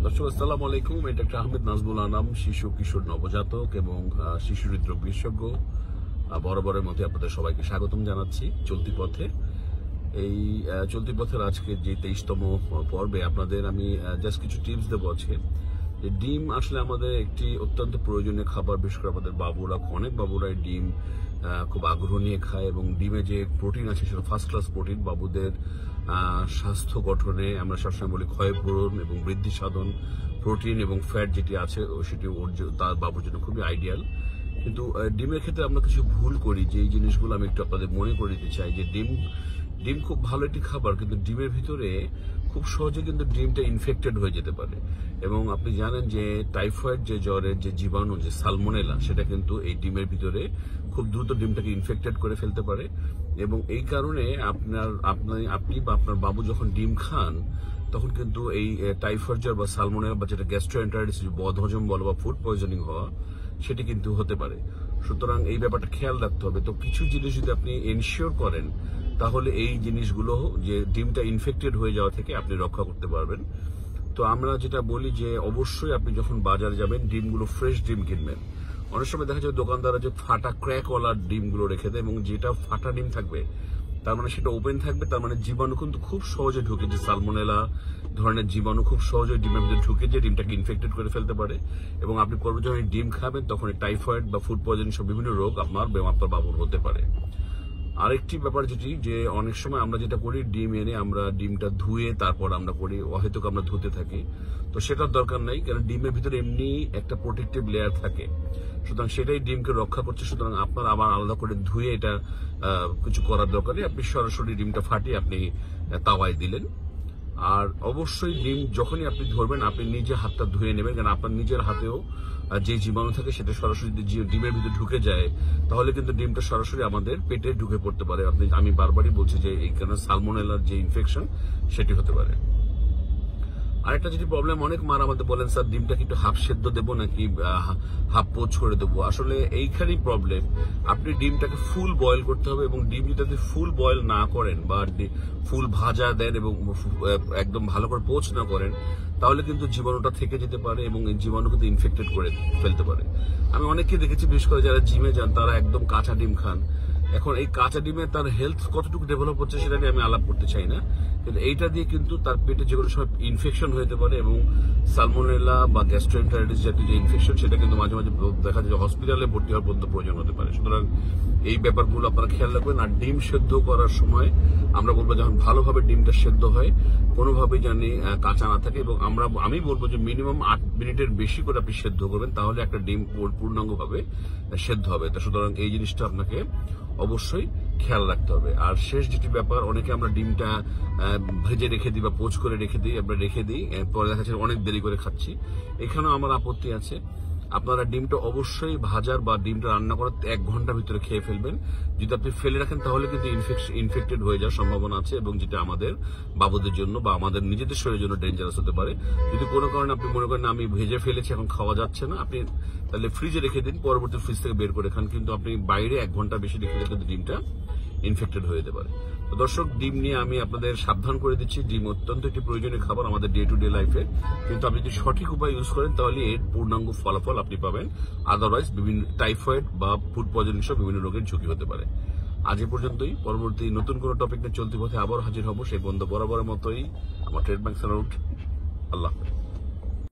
দর্শক আসসালামু আলাইকুম। এটা ডাক্তার আহমেদ নাজমুল আনাম, শিশু কিশোর নবজাতক এবং শিশু হৃদরোগ বিশেষজ্ঞ। বরাবরের মতো আপনাদের সবাইকে স্বাগতম জানাচ্ছি চলতি পথে। এই চলতি পথের আজকে যে 23তম পর্বে আপনাদের আমি জাস্ট কিছু টিপস দেবো আজকে। যে ডিম আসলে আমাদের একটি অত্যন্ত প্রয়োজনীয় খাবার, বিশেষ করে আমাদের বাবুরা, অনেক বাবুরাই ডিম খুব আগ্রহ নিয়ে খায় এবং ডিমে যে প্রোটিন আছে সেটা ফার্স্ট ক্লাস প্রোটিন। বাবুদের স্বাস্থ্য গঠনে আমরা সবসময় বলি ক্ষয়পূরণ এবং বৃদ্ধি সাধন প্রোটিন এবং ফ্যাট যেটি আছে সেটি তার বাবুর জন্য খুবই আইডিয়াল। কিন্তু ডিমের ক্ষেত্রে আমরা কিছু ভুল করি, যে এই জিনিসগুলো আমি একটু আপনাদের মনে করে দিতে চাই। যে ডিম খুব ভালো একটি খাবার, কিন্তু ডিমের ভিতরে খুব সহজে কিন্তু ডিমটা ইনফেক্টেড হয়ে যেতে পারে। এবং আপনি জানেন যে টাইফয়েড যে জ্বরের যে জীবাণু, যে সালমোনেলা, সেটা কিন্তু এই ডিমের ভিতরে খুব দ্রুত ডিমটাকে ইনফেক্টেড করে ফেলতে পারে। এবং এই কারণে আপনি বা আপনার বাবু যখন ডিম খান তখন কিন্তু এই টাইফয়েড জ্বর বা সালমোনেলা বা যেটা গ্যাস্ট্রোএন্টারাইটিস, বদহজম বলো বা ফুড পয়জনিং হওয়া, সেটি কিন্তু হতে পারে। সুতরাং এই ব্যাপারটা খেয়াল রাখতে হবে। তো কিছু জিনিস যদি আপনি এনশিওর করেন তাহলে এই জিনিসগুলো, যে ডিমটা ইনফেক্টেড হয়ে যাওয়া থেকে আপনি রক্ষা করতে পারবেন। তো আমরা যেটা বলি যে অবশ্যই আপনি যখন বাজারে যাবেন ডিমগুলো ফ্রেশ ডিম কিনবেন। অনেক সময় দেখা যায় দোকানদাররা যে ফাটা ক্র্যাকওয়ালা ডিমগুলো রেখে দেয়, এবং যেটা ফাটা ডিম থাকবে তার মানে সেটা ওপেন থাকবে, তার মানে জীবাণু কিন্তু খুব সহজে ঢুকে, যে সালমোনেলা ধরনের জীবাণু খুব সহজে ডিমের ভিতরে ঢুকে যে ডিমটাকে ইনফেক্টেড করে ফেলতে পারে। এবং আপনি পরবর্তী যখন ডিম খাবেন তখন টাইফয়েড বা ফুড পয়জনিং সব বিভিন্ন রোগ আপনার বাবুর হতে পারে। আরেকটি ব্যাপার যেটি, যে অনেক সময় আমরা যেটা করি, ডিম এনে আমরা ডিমটা ধুয়ে তারপর আমরা করি, অহেতুক আমরা ধুতে থাকি। তো সেটার দরকার নাই, কারণ ডিমের ভিতরে এমনি একটা প্রোটেক্টিভ লেয়ার থাকে, সুতরাং সেটাই ডিমকে রক্ষা করছে। সুতরাং আপনার আবার আলাদা করে ধুয়ে এটা কিছু করার দরকার নেই। আপনি সরাসরি ডিমটা ফাটিয়ে আপনি তাওয়ায় দিলেন। আর অবশ্যই ডিম যখনই আপনি ধরবেন আপনি নিজে হাতটা ধুয়ে নেবেন, কারণ আপনার নিজের হাতেও যে জীবাণু থাকে সেটা সরাসরি ডিমের ভিতরে ঢুকে যায়, তাহলে কিন্তু ডিমটা সরাসরি আমাদের পেটে ঢুকে পড়তে পারে। আমি বারবারই বলছি যে এই কারণে সালমোনেলার যে ইনফেকশন সেটি হতে পারে। আরেকটা যেটি প্রবলেম, অনেক মার আমাদের বলেন, স্যার ডিমটা কি একটু হাফ সেদ্ধ দেবো নাকি হাফ পোচ করে দেবো। আসলে এইখানেই প্রবলেম। আপনি ডিমটাকে ফুল বয়েল করতে হবে, এবং ডিম যদি আপনি ফুল বয়েল না করেন বা ফুল ভাজা দেন এবং একদম ভালো করে পোচ না করেন, তাহলে কিন্তু জীবাণুটা থেকে যেতে পারে এবং এই জীবাণু কিন্তু ইনফেক্টেড করে ফেলতে পারে। আমি অনেককে দেখেছি, বিশেষ করে যারা জিমে যান তারা একদম কাঁচা ডিম খান। এখন এই কাঁচা ডিমে তার হেলথ কতটুকু ডেভেলপ হচ্ছে সেটা নিয়ে আমি আলাপ করতে চাই না, কিন্তু এইটা দিয়ে কিন্তু তার পেটে যেগুলো সব ইনফেকশন হতে পারে, এবং সালমোনেলা বা গ্যাস্ট্রোএন্টারাইটিস জাতীয় যে ইনফেকশন, সেটা কিন্তু মাঝে মাঝে দেখা যায় হসপিটালে ভর্তি হওয়ার পর্যন্ত প্রয়োজন হতে পারে। সুতরাং এই ব্যাপারগুলো আপনারা খেয়াল রাখবেন। আর ডিম সেদ্ধ করার সময় আমরা বলবো যখন ভালোভাবে ডিমটা সেদ্ধ হয়, কোনোভাবেই জানি কাঁচা না থাকে, এবং আমি বলবো যে মিনিমাম 8 মিনিটের বেশি করে আপনি সেদ্ধ করবেন, তাহলে একটা ডিম পূর্ণাঙ্গভাবে সেদ্ধ হবে। তো সুতরাং এই জিনিসটা আপনাকে অবশ্যই খেয়াল রাখতে হবে। আর শেষ যেটি ব্যাপার, অনেকে আমরা ডিমটা ভেজে রেখে দিই বা পোচ করে রেখে দিই, পরে দেখা যাচ্ছে অনেক দেরি করে খাচ্ছি। এখানেও আমার আপত্তি আছে। আপনারা ডিমটা অবশ্যই ভাজার বা ডিমটা রান্না করার 1 ঘন্টার ভিতরে খেয়ে ফেলবেন। যদি আপনি ফেলে রাখেন তাহলে কিন্তু ইনফেক্টেড হয়ে যাওয়ার সম্ভাবনা আছে, এবং যেটা আমাদের বাবুদের জন্য বা আমাদের নিজেদের শরীরের জন্য ডেঞ্জারাস হতে পারে। যদি কোনো কারণে আপনি মনে করেন আমি ভেজে ফেলেছি এখন খাওয়া যাচ্ছে না, আপনি তাহলে ফ্রিজে রেখে দিন, পরবর্তী ফ্রিজ থেকে বের করে খান। কিন্তু আপনি বাইরে 1 ঘন্টা বেশি রেখে দিলে কিন্তু ডিমটা ইনফেক্টেড হয়ে যেতে পারে। তো দর্শক, ডিম নিয়ে আমি আপনাদের সাবধান করে দিচ্ছি। ডিম অত্যন্ত একটি প্রয়োজনীয় খাবার আমাদের ডে টু ডে লাইফে, কিন্তু আপনি যদি সঠিক উপায় ইউজ করেন তাহলে এর পূর্ণাঙ্গ ফলাফল আপনি পাবেন। আদারওয়াইজ বিভিন্ন টাইফয়েড বা ফুড পয়জনিং সহ বিভিন্ন রোগের ঝুঁকি হতে পারে। আজ এ পর্যন্তই। পরবর্তী নতুন কোনো টপিক নিয়ে চলতি পথে আবার হাজির হব। সেই পর্যন্ত বরাবরের মতোই আমার ট্রেডমার্ক স্যালুট। আল্লাহ হাফেজ।